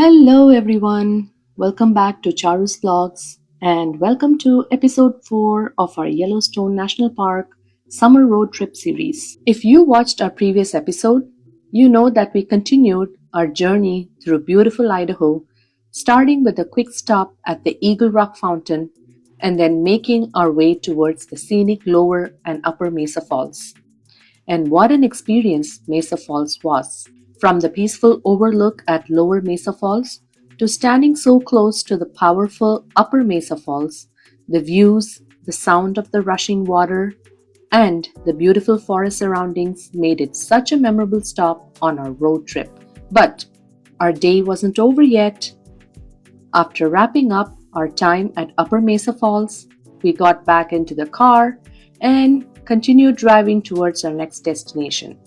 Hello everyone, welcome back to Charu's Vlogs and welcome to episode 4 of our Yellowstone National Park summer road trip series. If you watched our previous episode, you know that we continued our journey through beautiful Idaho, starting with a quick stop at the Eagle Rock Fountain and then making our way towards the scenic Lower and Upper Mesa Falls. And what an experience Mesa Falls was! From the peaceful overlook at Lower Mesa Falls to standing so close to the powerful Upper Mesa Falls, the views, the sound of the rushing water, and the beautiful forest surroundings made it such a memorable stop on our road trip. But our day wasn't over yet. After wrapping up our time at Upper Mesa Falls, we got back into the car and continued driving towards our next destination.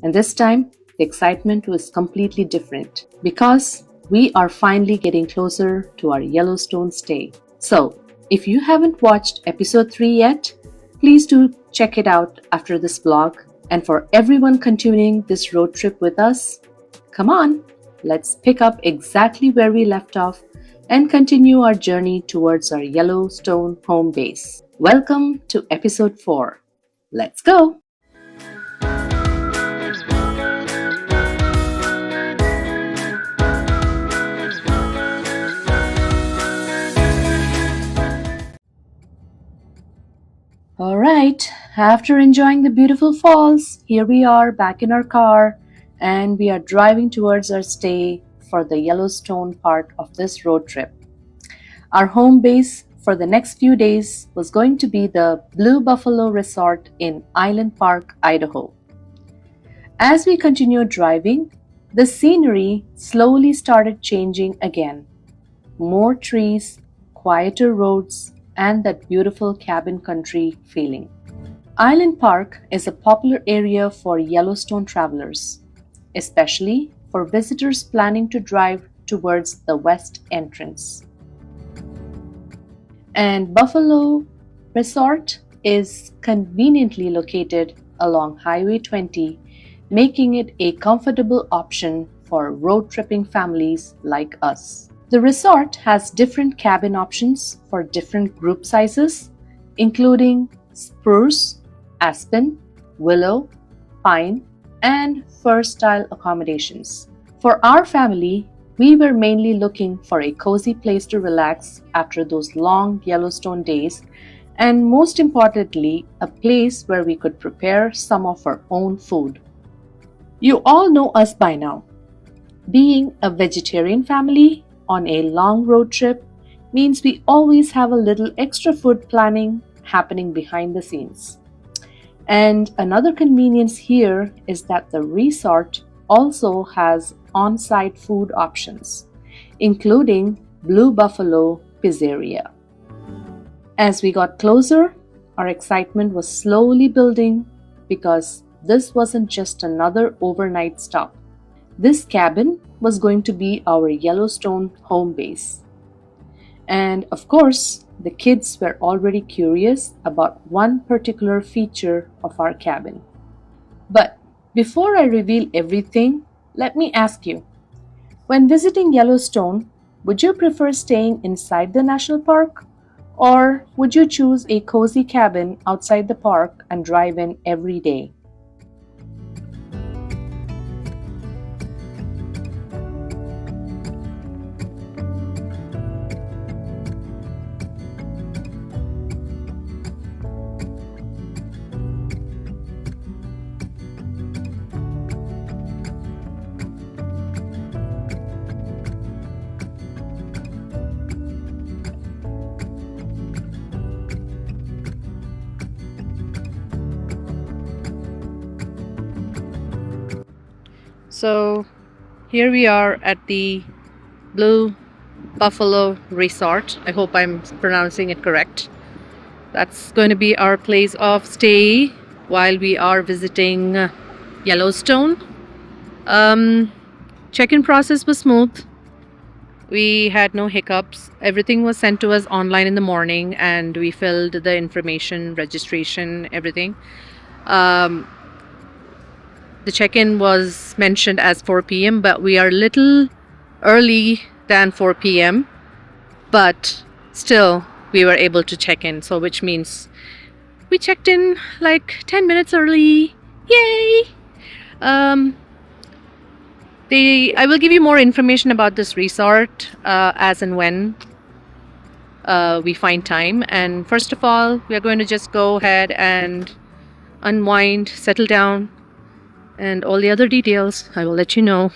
And this time, the excitement was completely different because we are finally getting closer to our Yellowstone stay. So, if you haven't watched episode 3 yet, please do check it out after this vlog. And for everyone continuing this road trip with us, come on, let's pick up exactly where we left off and continue our journey towards our Yellowstone home base. Welcome to episode 4. Let's go! Alright, after enjoying the beautiful falls, here we are back in our car and we are driving towards our stay for the Yellowstone part of this road trip. Our home base for the next few days was going to be the Blue Buffalo Resort in Island Park, Idaho. As we continued driving, the scenery slowly started changing again. More trees, quieter roads, and that beautiful cabin country feeling. Island Park is a popular area for Yellowstone travelers, especially for visitors planning to drive towards the west entrance. And Buffalo Resort is conveniently located along Highway 20, making it a comfortable option for road tripping families like us. The resort has different cabin options for different group sizes, including spruce, aspen, willow, pine, and fir style accommodations. For our family, we were mainly looking for a cozy place to relax after those long Yellowstone days, and most importantly, a place where we could prepare some of our own food. You all know us by now. Being a vegetarian family on a long road trip means we always have a little extra food planning happening behind the scenes. And another convenience here is that the resort also has on-site food options, including Blue Buffalo Pizzeria. As we got closer, our excitement was slowly building because this wasn't just another overnight stop. This cabin was going to be our Yellowstone home base. And of course, the kids were already curious about one particular feature of our cabin. But before I reveal everything, let me ask you, when visiting Yellowstone, would you prefer staying inside the national park? Or would you choose a cozy cabin outside the park and drive in every day? So here we are at the Blue Buffalo Resort. I hope I'm pronouncing it correct. That's going to be our place of stay while we are visiting Yellowstone. Check-in process was smooth. We had no hiccups. Everything was sent to us online in the morning and we filled the information, registration, everything. The check-in was mentioned as 4 p.m., but we are little early than 4 p.m., but still we were able to check in. So which means we checked in like 10 minutes early. Yay! Um, I will give you more information about this resort as and when we find time. And first of all, we are going to just go ahead and unwind, settle down, and all the other details I will let you know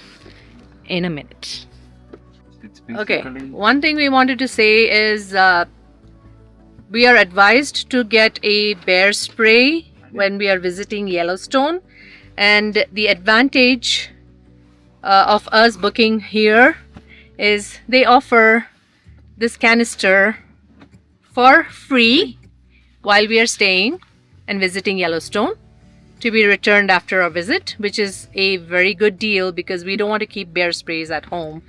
in a minute. Okay, one thing we wanted to say is we are advised to get a bear spray when we are visiting Yellowstone, and the advantage of us booking here is they offer this canister for free while we are staying and visiting Yellowstone, to be returned after our visit, which is a very good deal because we don't want to keep bear sprays at home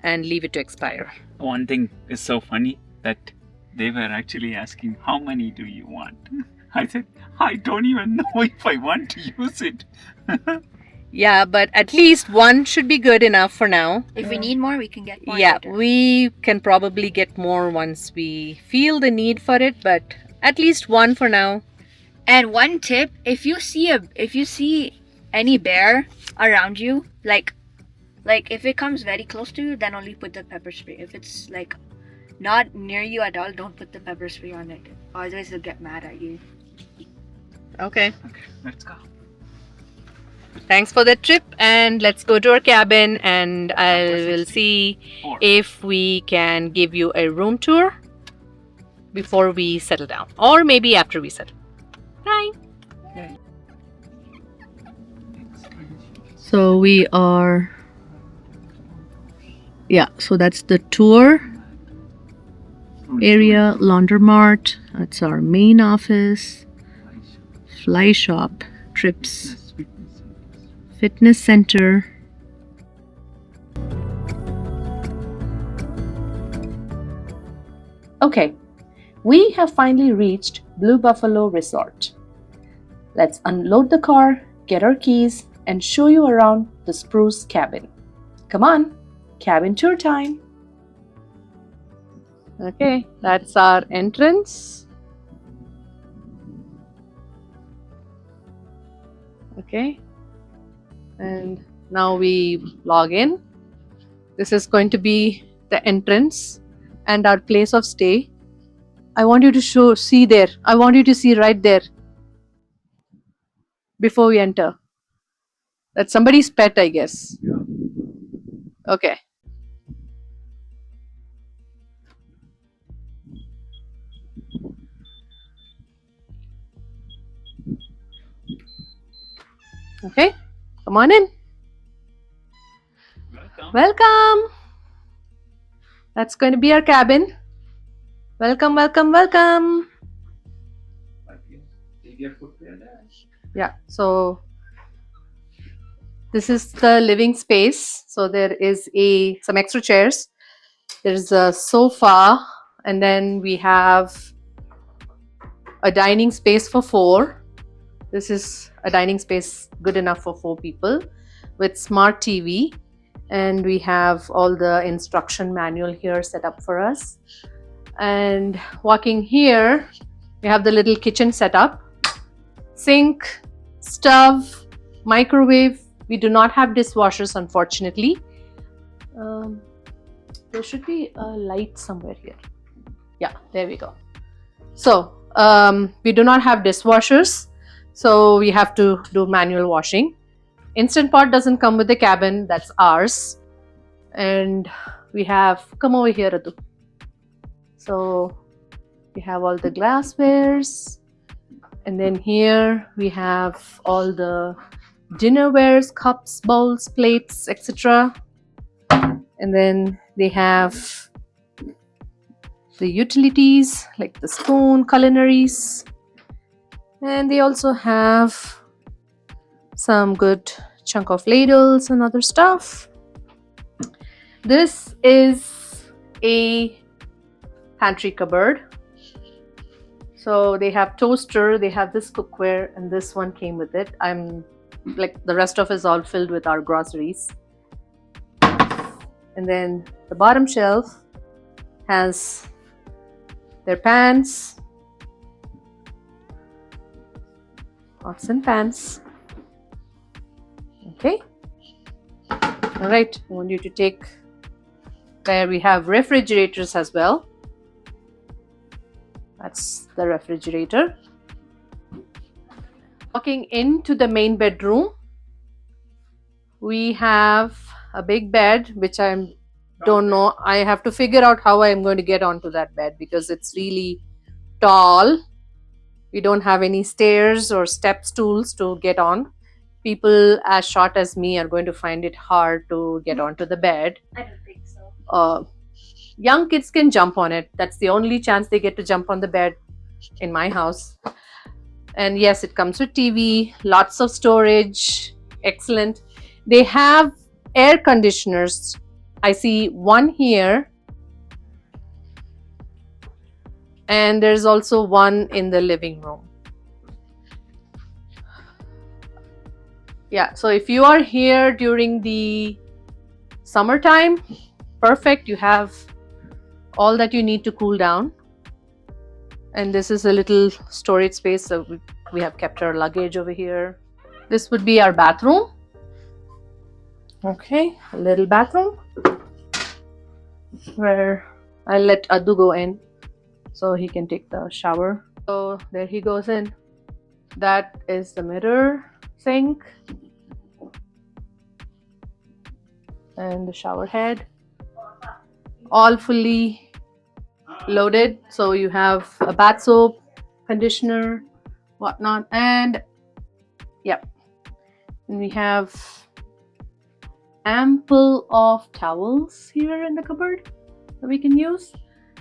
and leave it to expire. One thing is so funny that they were actually asking, how many do you want? I said, I don't even know if I want to use it. Yeah, but at least one should be good enough for now. If we need more, we can get more. Yeah, later. we can probably get more once we feel the need for it, but at least one for now. And one tip: if you see any bear around you, like if it comes very close to you, then only put the pepper spray. If it's like not near you at all, don't put the pepper spray on it. Otherwise, they'll get mad at you. Okay. Okay, let's go. Thanks for the trip, and let's go to our cabin, and I will see if we can give you a room tour before we settle down, or maybe after we settle. Bye. Okay. So we are, yeah, so that's the tour area, laundromat, that's our main office, fly shop, trips, fitness center. Okay, we have finally reached Blue Buffalo Resort. Let's unload the car, get our keys, and show you around the spruce cabin. Come on, cabin tour time. Okay, that's our entrance. Okay, and now we log in. This is going to be the entrance and our place of stay. I want you to see there. I want you to see right there before we enter. That's somebody's pet, I guess. Yeah. Okay. Okay, come on in. Welcome. That's going to be our cabin. Welcome, welcome, welcome. Yeah, so this is the living space. So there is some extra chairs. There's a sofa, and then we have a dining space for 4. This is a dining space good enough for 4 people with smart TV, and we have all the instruction manual here set up for us. And walking here, we have the little kitchen set up, sink, stove, microwave. We do not have dishwashers, unfortunately. There should be a light somewhere here. Yeah, there we go. So we do not have dishwashers, so we have to do manual washing. Instant Pot doesn't come with the cabin, that's ours. And we have, come over here, Ratu. So we have all the glasswares, and then here we have all the dinnerwares, cups, bowls, plates, etc. And then they have the utilities like the spoon, culinaries, and they also have some good chunk of ladles and other stuff. This is a pantry cupboard. So they have toaster, they have this cookware, and this one came with it. I'm like, the rest of it is all filled with our groceries. And then the bottom shelf has their pans, pots and pans. Okay. All right. I want you to take where we have refrigerators as well. That's the refrigerator. Walking into the main bedroom, we have a big bed, which I don't know. I have to figure out how I'm going to get onto that bed because it's really tall. We don't have any stairs or step stools to get on. People as short as me are going to find it hard to get onto the bed. I don't think so. Young kids can jump on it. That's the only chance they get to jump on the bed in my house. And yes, it comes with TV, lots of storage, excellent. They have air conditioners. I see one here, and there's also one in the living room. Yeah, so if you are here during the summertime, perfect. You have all that you need to cool down. And this is a little storage space, so we have kept our luggage over here. This would be our bathroom. Okay, a little bathroom where I'll let Addu go in so he can take the shower. So there he goes in. That is the mirror sink and the shower head, all fully loaded. So you have a bath soap, conditioner, whatnot, and yep, and we have ample of towels here in the cupboard that we can use,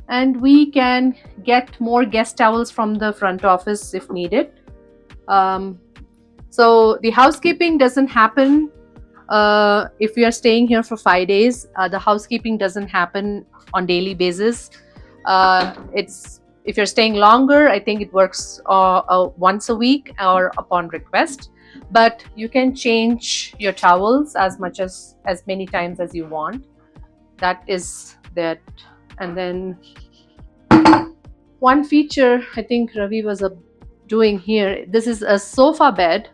and we can get more guest towels from the front office if needed. So the housekeeping doesn't happen if we are staying here for 5 days. The housekeeping doesn't happen on daily basis. It's if you're staying longer, I think it works once a week or upon request. But you can change your towels as many times as you want. That is that. And then one feature I think Ravi was doing here. This is a sofa bed.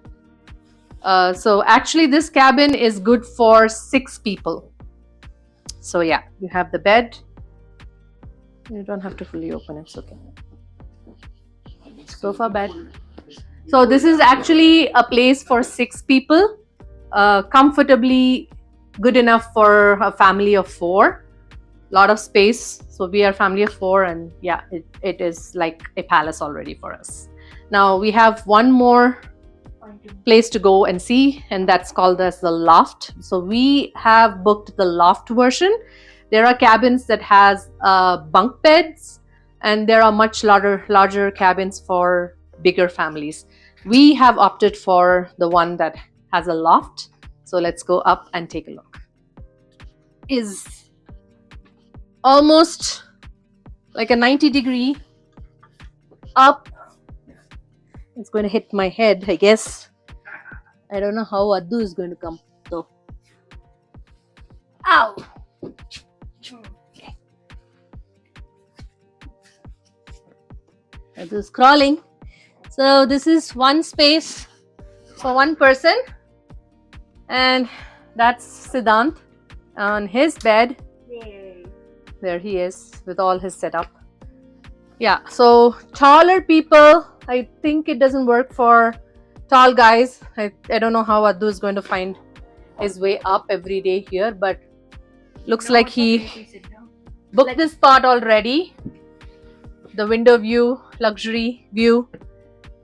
So actually this cabin is good for 6 people. So yeah, you have the bed. You don't have to fully open it, it's okay. Sofa bed. So this is actually a place for 6 people, comfortably good enough for a family of 4. Lot of space. So we are family of 4, and yeah, it is like a palace already for us. Now we have one more place to go and see, and that's called as the loft. So we have booked the loft version. There are cabins that has bunk beds, and there are much larger cabins for bigger families. We have opted for the one that has a loft. So let's go up and take a look. Is almost like a 90-degree up. It's going to hit my head, I guess. I don't know how Addu is going to come though. Ow! Okay. Addu's crawling. So this is one space for one person, and that's Siddhant on his bed. Yay. There he is with all his setup. Yeah, so taller people, I think it doesn't work for tall guys. I don't know how Addu is going to find his way up every day here, but looks like he booked this spot already. The window view, luxury view.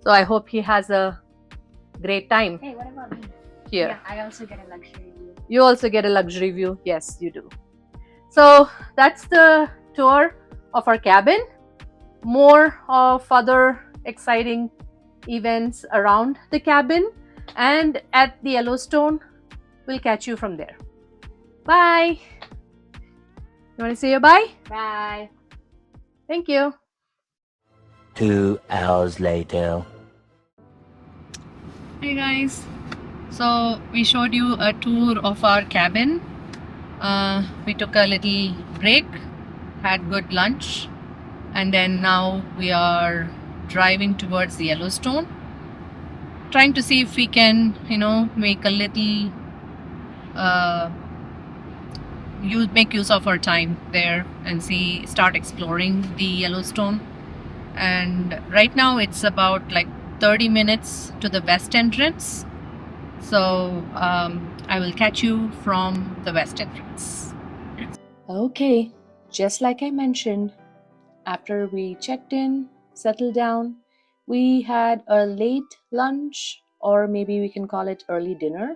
So I hope he has a great time. Hey, what about me? Here. Yeah, I also get a luxury view. You also get a luxury view. Yes, you do. So that's the tour of our cabin. More of other exciting events around the cabin and at the Yellowstone. We'll catch you from there. Bye. You want to say your bye? Bye. Thank you. 2 hours later. Hey guys. So we showed you a tour of our cabin. We took a little break, had good lunch, and then now we are driving towards Yellowstone, trying to see if we can, make a little make use of our time there and start exploring the Yellowstone. And right now it's about like 30 minutes to the west entrance. So I will catch you from the west entrance. Okay, just like I mentioned, after we checked in, settled down, we had a late lunch, or maybe we can call it early dinner.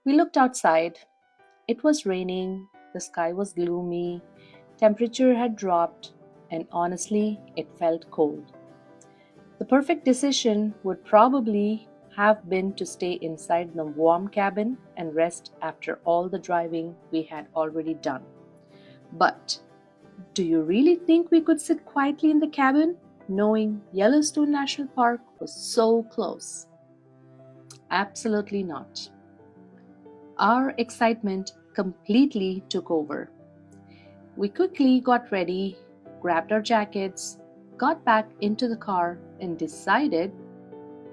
We looked outside. It was raining, the sky was gloomy, temperature had dropped, and honestly, it felt cold. The perfect decision would probably have been to stay inside the warm cabin and rest after all the driving we had already done. But do you really think we could sit quietly in the cabin, knowing Yellowstone National Park was so close? Absolutely not. Our excitement completely took over. We quickly got ready, grabbed our jackets, got back into the car, and decided,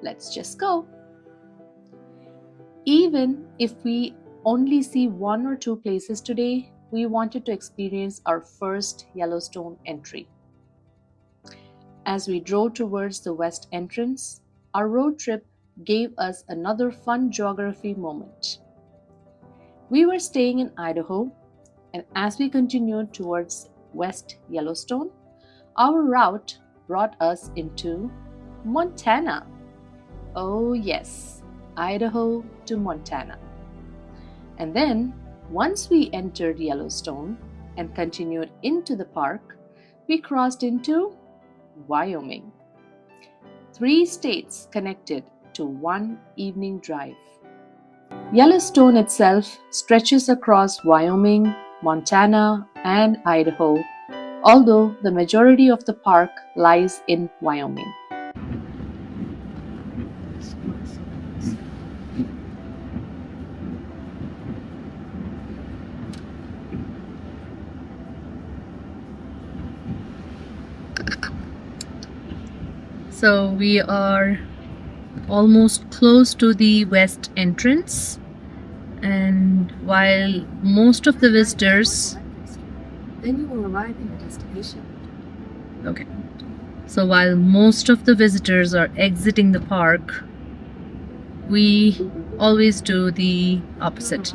let's just go. Even if we only see one or two places today, we wanted to experience our first Yellowstone entry. As we drove towards the west entrance, our road trip gave us another fun geography moment. We were staying in Idaho, and as we continued towards West Yellowstone, our route brought us into Montana. Oh yes, Idaho to Montana. And then, once we entered Yellowstone and continued into the park, we crossed into Wyoming. 3 states connected to one evening drive. Yellowstone itself stretches across Wyoming, Montana, and Idaho, although the majority of the park lies in Wyoming. So we are almost close to the west entrance, and while most of the visitors Then you will arrive in your destination. okay so while most of the visitors are exiting the park, we always do the opposite.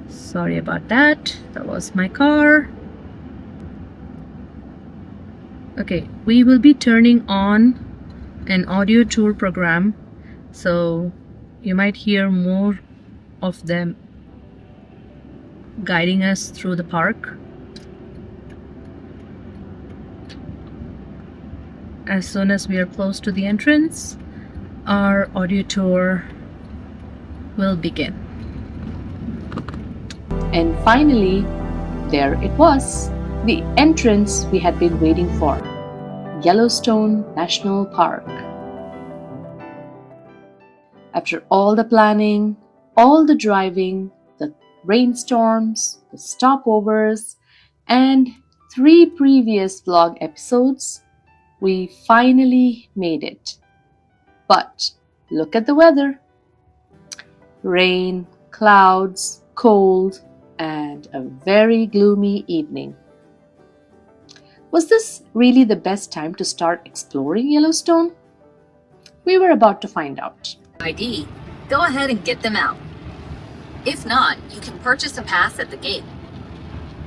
Sorry about that. That was my car. Okay, we will be turning on an audio tour program, so you might hear more of them guiding us through the park. As soon as we are close to the entrance, our audio tour will begin. And finally, there it was, the entrance we had been waiting for, Yellowstone National Park. After all the planning, all the driving, the rainstorms, the stopovers, and 3 previous vlog episodes, we finally made it. But look at the weather. Rain, clouds, cold, and a very gloomy evening. Was this really the best time to start exploring Yellowstone? We were about to find out. ID, go ahead and get them out. If not, you can purchase a pass at the gate.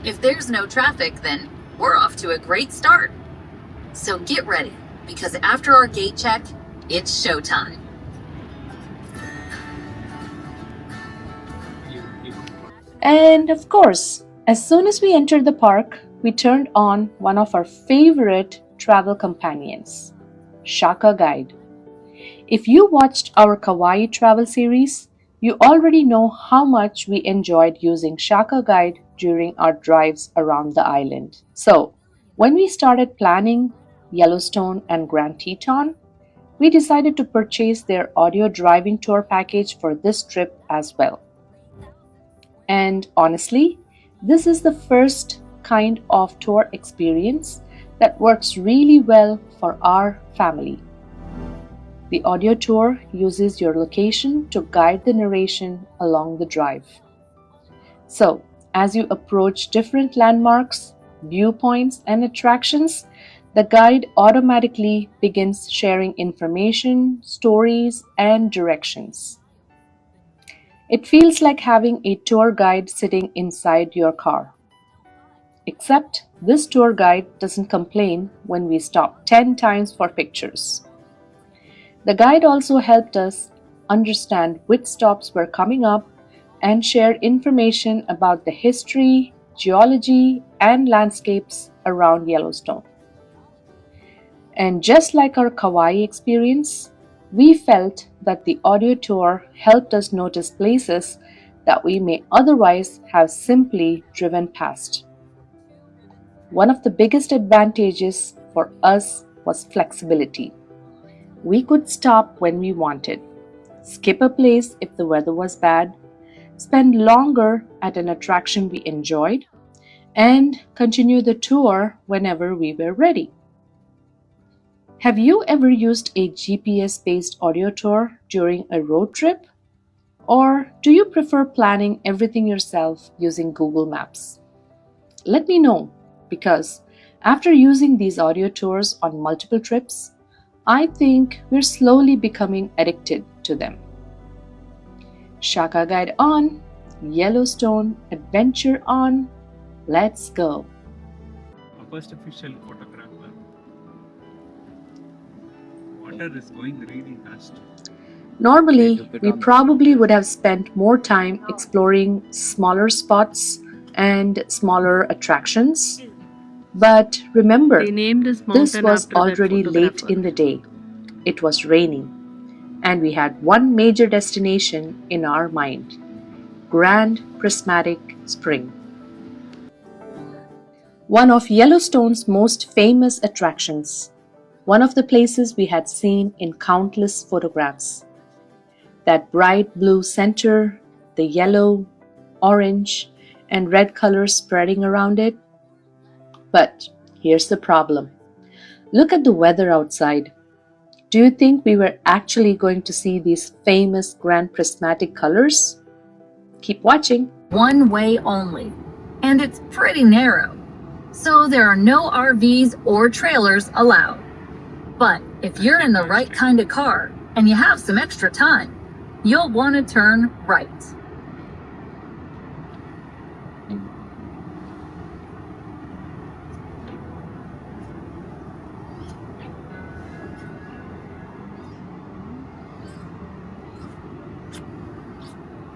If there's no traffic, then we're off to a great start. So get ready, because after our gate check, it's showtime. And of course, as soon as we entered the park, we turned on one of our favorite travel companions, Shaka Guide. If you watched our Kauai travel series, you already know how much we enjoyed using Shaka Guide during our drives around the island. So, when we started planning Yellowstone and Grand Teton, we decided to purchase their audio driving tour package for this trip as well. And honestly, this is the first kind of tour experience that works really well for our family. The audio tour uses your location to guide the narration along the drive. So, as you approach different landmarks, viewpoints, and attractions, the guide automatically begins sharing information, stories, and directions. It feels like having a tour guide sitting inside your car. Except this tour guide doesn't complain when we stop 10 times for pictures. The guide also helped us understand which stops were coming up and shared information about the history, geology, and landscapes around Yellowstone. And just like our Kauai experience, we felt that the audio tour helped us notice places that we may otherwise have simply driven past. One of the biggest advantages for us was flexibility. We could stop when we wanted, skip a place if the weather was bad, spend longer at an attraction we enjoyed, and continue the tour whenever we were ready. Have you ever used a GPS-based audio tour during a road trip? Or do you prefer planning everything yourself using Google Maps? Let me know, because after using these audio tours on multiple trips, I think we're slowly becoming addicted to them. Shaka Guide on, Yellowstone Adventure on, let's go! Our first official photographer. Water is going really fast. Normally, we probably would have spent more time exploring smaller spots and smaller attractions. But remember, They named this this mountain was after that already late photographer. in the day. It was raining, and we had one major destination in our mind: Grand Prismatic Spring. One of Yellowstone's most famous attractions, one of the places we had seen in countless photographs. That bright blue center, the yellow, orange, and red colors spreading around it. But here's the problem. Look at the weather outside. Do you think we were actually going to see these famous Grand Prismatic colors? Keep watching. One way only, and it's pretty narrow, so there are no RVs or trailers allowed. But if you're in the right kind of car and you have some extra time, you'll want to turn right.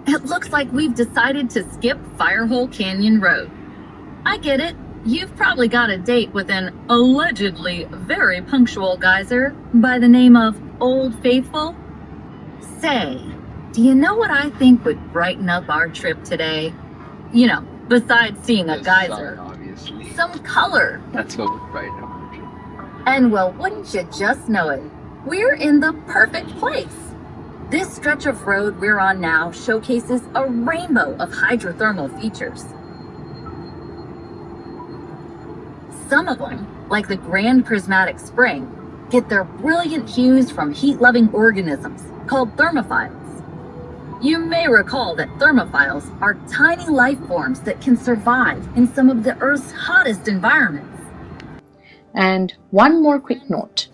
It looks like we've decided to skip Firehole Canyon Road. I get it. You've probably got a date with an allegedly very punctual geyser by the name of Old Faithful. Say, do you know what I think would brighten up our trip today? You know, besides seeing a geyser. Obviously. Some color. That's what would brighten up our trip. And well, wouldn't you just know it? We're in the perfect place. This stretch of road we're on now showcases a rainbow of hydrothermal features. Some of them, like the Grand Prismatic Spring, get their brilliant hues from heat-loving organisms called thermophiles. You may recall that thermophiles are tiny life forms that can survive in some of the Earth's hottest environments. And one more quick note.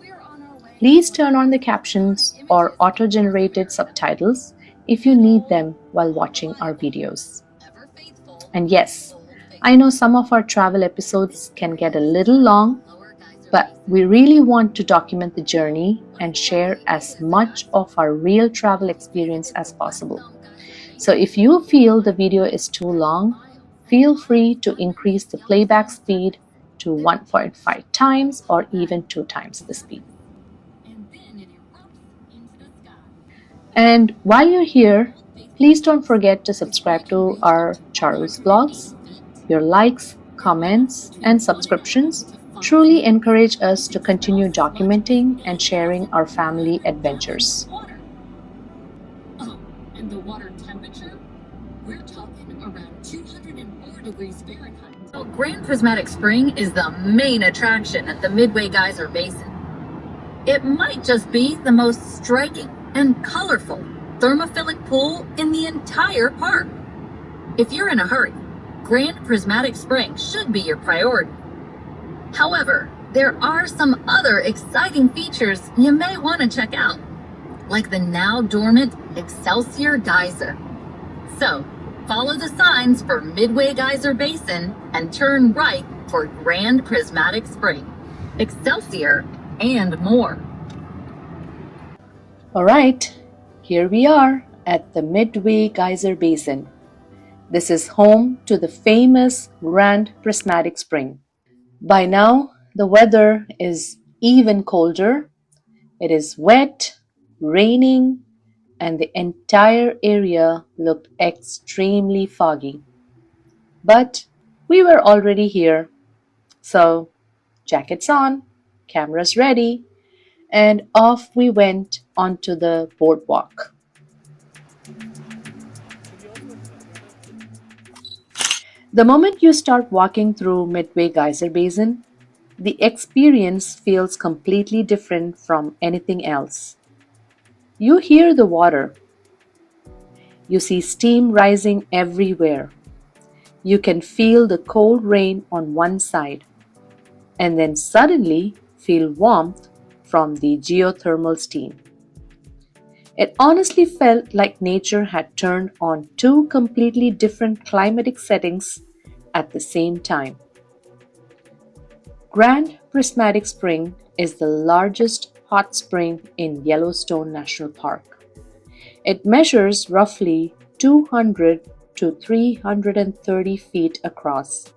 Please turn on the captions or auto-generated subtitles if you need them while watching our videos. And yes, I know some of our travel episodes can get a little long, but we really want to document the journey and share as much of our real travel experience as possible. So if you feel the video is too long, feel free to increase the playback speed to 1.5 times or even 2 times the speed. And while you're here, please don't forget to subscribe to our Charu's vlogs. Your likes, comments, and subscriptions truly encourage us to continue documenting and sharing our family adventures. Oh, and the water temperature? We're talking around 204 degrees Fahrenheit. So Grand Prismatic Spring is the main attraction at the Midway Geyser Basin. It might just be the most striking and colorful thermophilic pool in the entire park. If you're in a hurry, Grand Prismatic Spring should be your priority. However, there are some other exciting features you may want to check out, like the now dormant Excelsior Geyser. So, follow the signs for Midway Geyser Basin and turn right for Grand Prismatic Spring, Excelsior, and more. Alright, here we are at the Midway Geyser Basin. This is home to the famous Grand Prismatic Spring. By now, the weather is even colder. It is wet, raining, and the entire area looked extremely foggy. But we were already here, so jackets on, cameras ready, and off we went onto the boardwalk. The moment you start walking through Midway Geyser Basin, the experience feels completely different from anything else. You hear the water. You see steam rising everywhere. You can feel the cold rain on one side, and then suddenly feel warmth from the geothermal steam. It honestly felt like nature had turned on two completely different climatic settings at the same time. Grand Prismatic Spring is the largest hot spring in Yellowstone National Park. It measures roughly 200 to 330 feet across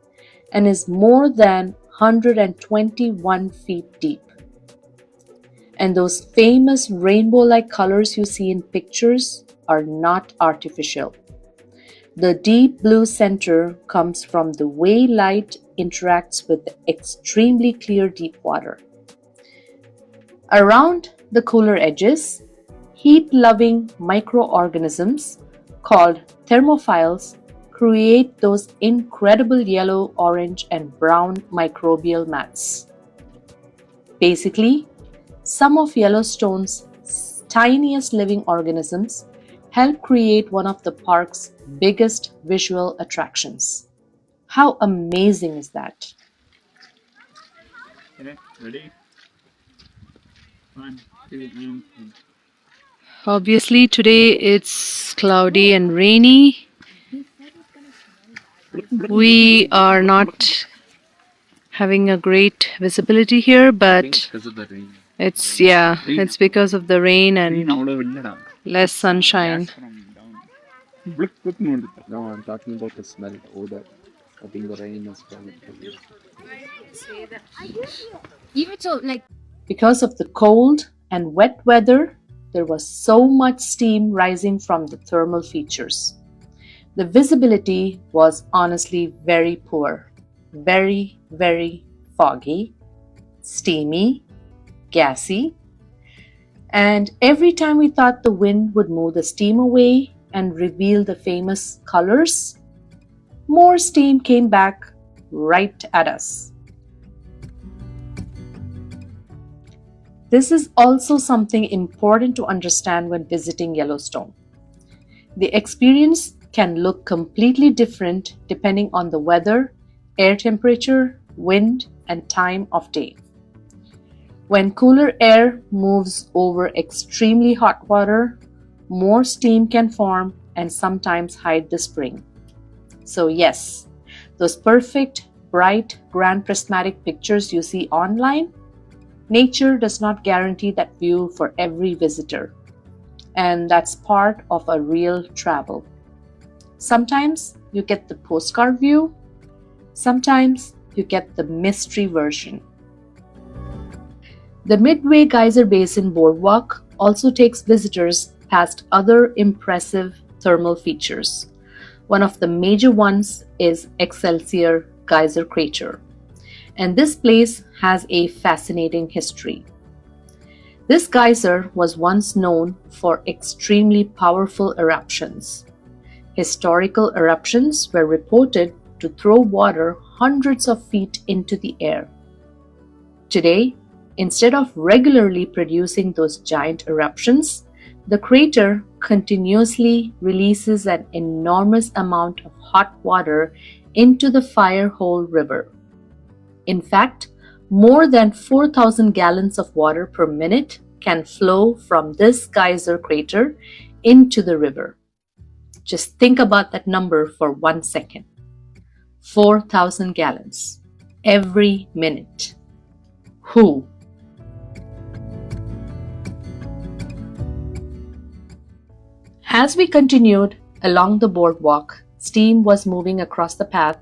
and is more than 121 feet deep. And those famous rainbow-like colors you see in pictures are not artificial. The deep blue center comes from the way light interacts with the extremely clear deep water. Around the cooler edges, heat-loving microorganisms called thermophiles create those incredible yellow, orange, and brown microbial mats. Basically, some of Yellowstone's tiniest living organisms help create one of the park's biggest visual attractions. How amazing is that? Okay, ready? 1, 2, and 3. Obviously, today it's cloudy and rainy. We are not having a great visibility here, but Because of the rain. it's because of the rain Rain and அவ்வளோ இல்லடா. less sunshine. Gas from down. Bluk, bluk னு வந்துட்டு. No, I'm talking about the smell, odor. I think the rain is coming. Even so, like, Because of the cold and wet weather, there was so much steam rising from the thermal features. The visibility was honestly very poor, very, very foggy, steamy, gassy, and every time we thought the wind would move the steam away and reveal the famous colors, more steam came back right at us. This is also something important to understand when visiting Yellowstone. The experience can look completely different depending on the weather, air temperature, wind, and time of day. When cooler air moves over extremely hot water, more steam can form and sometimes hide the spring. So yes, those perfect, bright, grand prismatic pictures you see online, nature does not guarantee that view for every visitor. And that's part of a real travel. Sometimes you get the postcard view, sometimes you get the mystery version. The Midway Geyser Basin Boardwalk also takes visitors past other impressive thermal features. One of the major ones is Excelsior Geyser Crater. And this place has a fascinating history. This geyser was once known for extremely powerful eruptions. Historical eruptions were reported to throw water hundreds of feet into the air. Today, instead of regularly producing those giant eruptions, the crater continuously releases an enormous amount of hot water into the Firehole River. In fact, more than 4,000 gallons of water per minute can flow from this geyser crater into the river. Just think about that number for 1 second. 4,000 gallons every minute. Who? As we continued along the boardwalk, steam was moving across the path,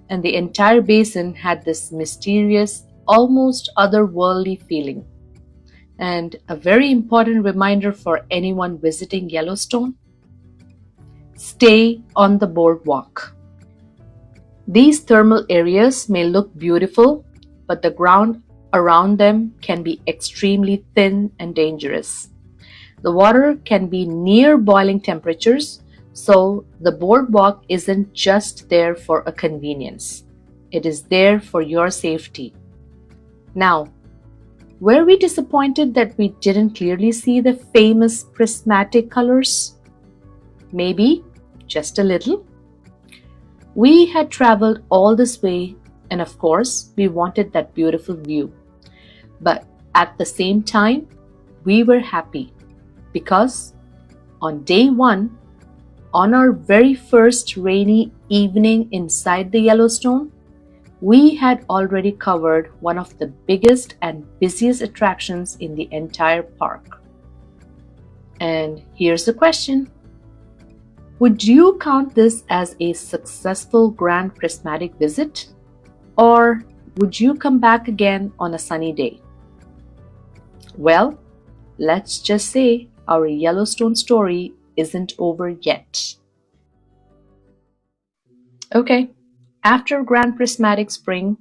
and the entire basin had this mysterious, almost otherworldly feeling. And a very important reminder for anyone visiting Yellowstone: stay on the boardwalk. These thermal areas may look beautiful, but the ground around them can be extremely thin and dangerous. The water can be near boiling temperatures, so the boardwalk isn't just there for a convenience. It is there for your safety. Now, were we disappointed that we didn't clearly see the famous prismatic colors? Maybe, just a little. We had traveled all this way, and of course, we wanted that beautiful view. But at the same time, we were happy because on day 1, on our very first rainy evening inside the Yellowstone, we had already covered one of the biggest and busiest attractions in the entire park. And here's the question: would you count this as a successful Grand Prismatic visit? Or would you come back again on a sunny day? Well, let's just say our Yellowstone story isn't over yet. Okay, after Grand Prismatic Spring,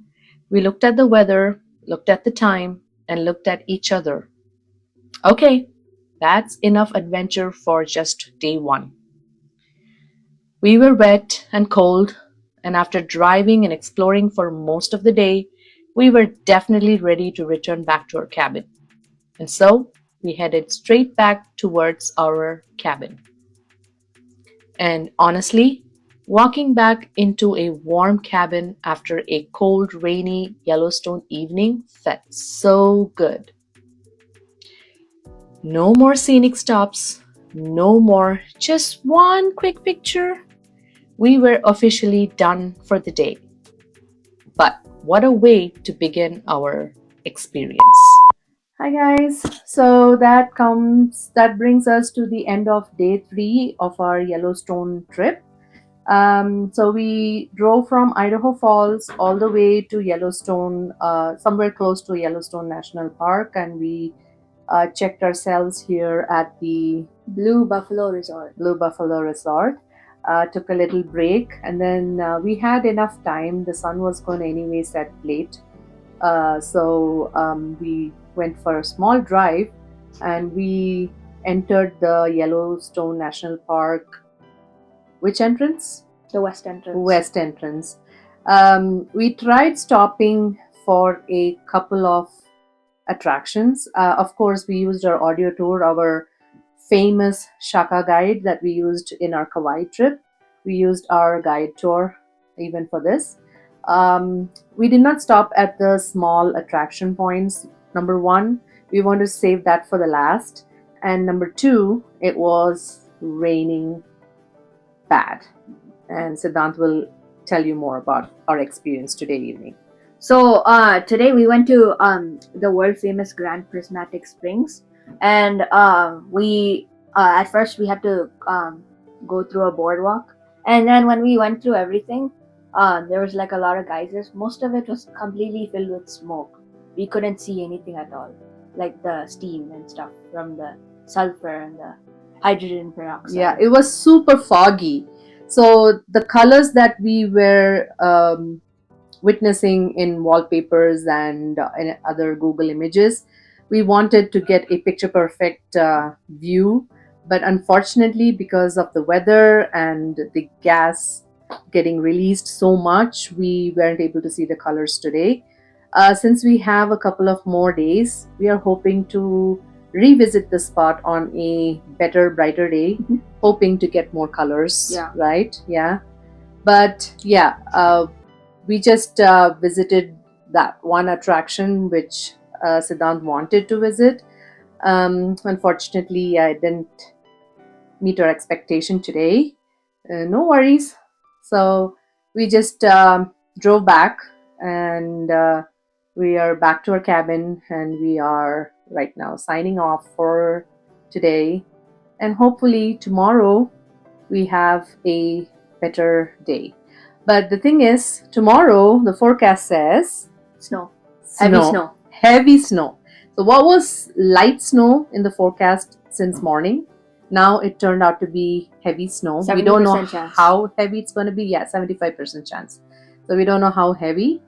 we looked at the weather, looked at the time, and looked at each other. Okay, that's enough adventure for just day 1. We were wet and cold, and after driving and exploring for most of the day, we were definitely ready to return back to our cabin. And so, we headed straight back towards our cabin. And honestly, walking back into a warm cabin after a cold, rainy Yellowstone evening felt so good. No more scenic stops, no more just one quick picture. We were officially done for the day. But what a way to begin our experience. Hi guys, so that brings us to the end of day 3 of our Yellowstone trip. So we drove from Idaho Falls all the way to Yellowstone, somewhere close to Yellowstone National Park, and we checked ourselves here at the Blue Buffalo Resort. Took a little break, and then we had enough time. The sun was going to anyway set late, so we went for a small drive, and we entered the Yellowstone National Park. Which entrance? The west entrance. West entrance. We tried stopping for a couple of attractions. Of course, we used our audio tour, our famous Shaka guide that we used in our Kauai trip. We used our guide tour even for this. We did not stop at the small attraction points. Number 1, we want to save that for the last. And number 2, it was raining bad. And Siddhant will tell you more about our experience today evening. So today we went to the world famous Grand Prismatic Springs, and we at first we had to go through a boardwalk, and then when we went through everything, there was like a lot of geysers. Most of it was completely filled with smoke. We couldn't see anything at all, like the steam and stuff from the sulfur and the hydrogen peroxide. Yeah, it was super foggy. So the colors that we were witnessing in wallpapers and in other Google images. We wanted to get a picture perfect view, but unfortunately, because of the weather and the gas getting released so much, we weren't able to see the colors today. Since we have a couple of more days, we are hoping to revisit the spot on a better, brighter day, hoping to get more colors. Yeah. Right? Yeah. But yeah, we just visited that one attraction which Siddhant wanted to visit. Unfortunately, I didn't meet our expectation today. No worries. So we just drove back, and we are back to our cabin, and we are right now signing off for today. And hopefully tomorrow we have a better day. But the thing is, tomorrow the forecast says Snow. Heavy snow. Heavy snow. So what was light snow in the forecast since morning? Now it turned out to be heavy snow. We don't know 70% chance. how heavy it's going to be. Yeah, 75% chance. So we don't know how heavy.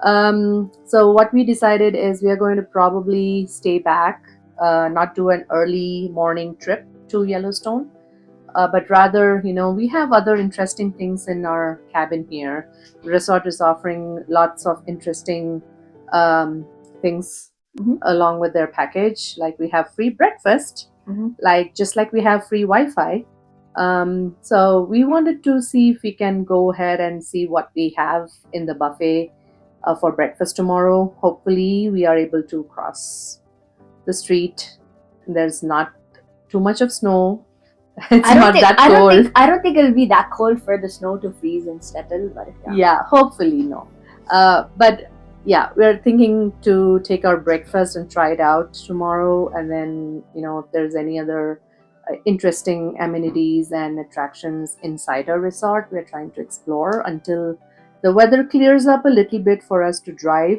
So what we decided is we are going to probably stay back, not do an early morning trip to Yellowstone. But rather, we have other interesting things in our cabin here. The resort is offering lots of interesting things along with their package. Like we have free breakfast, just like we have free Wi-Fi. So we wanted to see if we can go ahead and see what we have in the buffet for breakfast tomorrow. Hopefully, we are able to cross the street. There's not too much of snow. It's not that cold. I don't think it'll be that cold for the snow to freeze and settle, but Yeah, hopefully no. But yeah, we're thinking to take our breakfast and try it out tomorrow, and then if there's any other interesting amenities and attractions inside our resort, we're trying to explore until the weather clears up a little bit for us to drive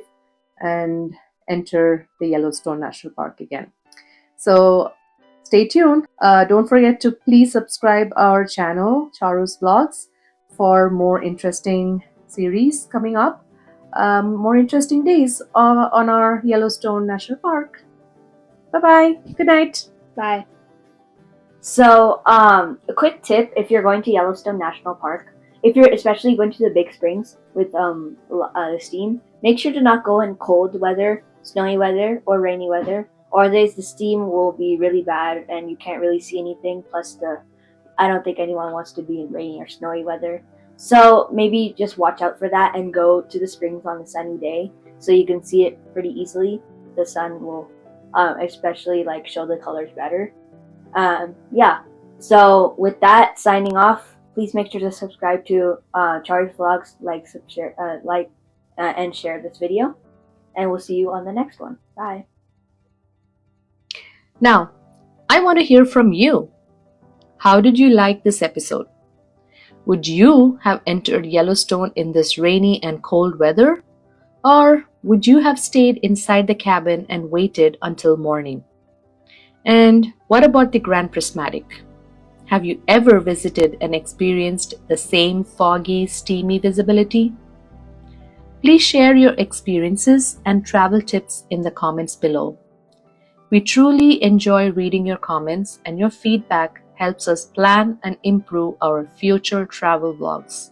and enter the Yellowstone National Park again. So stay tuned. Don't forget to please subscribe our channel, Charu's Vlogs, for more interesting series coming up, more interesting days on our Yellowstone National Park. Bye-bye. Good night. Bye. So, a quick tip if you're going to Yellowstone National Park, if you're especially going to the Big Springs with the steam, make sure to not go in cold weather, snowy weather, or rainy weather. Or the steam will be really bad and you can't really see anything. Plus, I don't think anyone wants to be in rainy or snowy weather. So maybe just watch out for that and go to the springs on a sunny day so you can see it pretty easily. The sun will especially show the colors better. Yeah. So with that, signing off. Please make sure to subscribe to Charu's Vlogs, and share this video. And we'll see you on the next one. Bye. Now, I want to hear from you. How did you like this episode? Would you have entered Yellowstone in this rainy and cold weather? Or would you have stayed inside the cabin and waited until morning? And what about the Grand Prismatic? Have you ever visited and experienced the same foggy, steamy visibility? Please share your experiences and travel tips in the comments below. We truly enjoy reading your comments, and your feedback helps us plan and improve our future travel vlogs.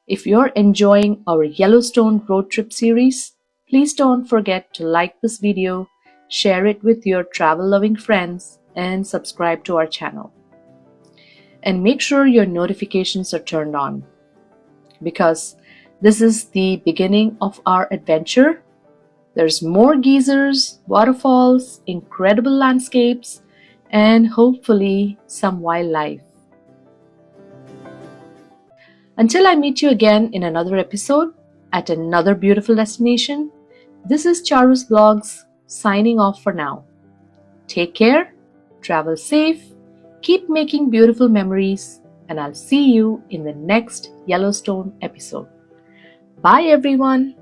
If you're enjoying our Yellowstone road trip series, please don't forget to like this video, share it with your travel-loving friends, and subscribe to our channel. And make sure your notifications are turned on, because this is the beginning of our adventure. There's more geysers, waterfalls, incredible landscapes, and hopefully some wildlife. Until I meet you again in another episode at another beautiful destination, this is Charu's Vlogs signing off for now. Take care, travel safe, keep making beautiful memories, and I'll see you in the next Yellowstone episode. Bye everyone!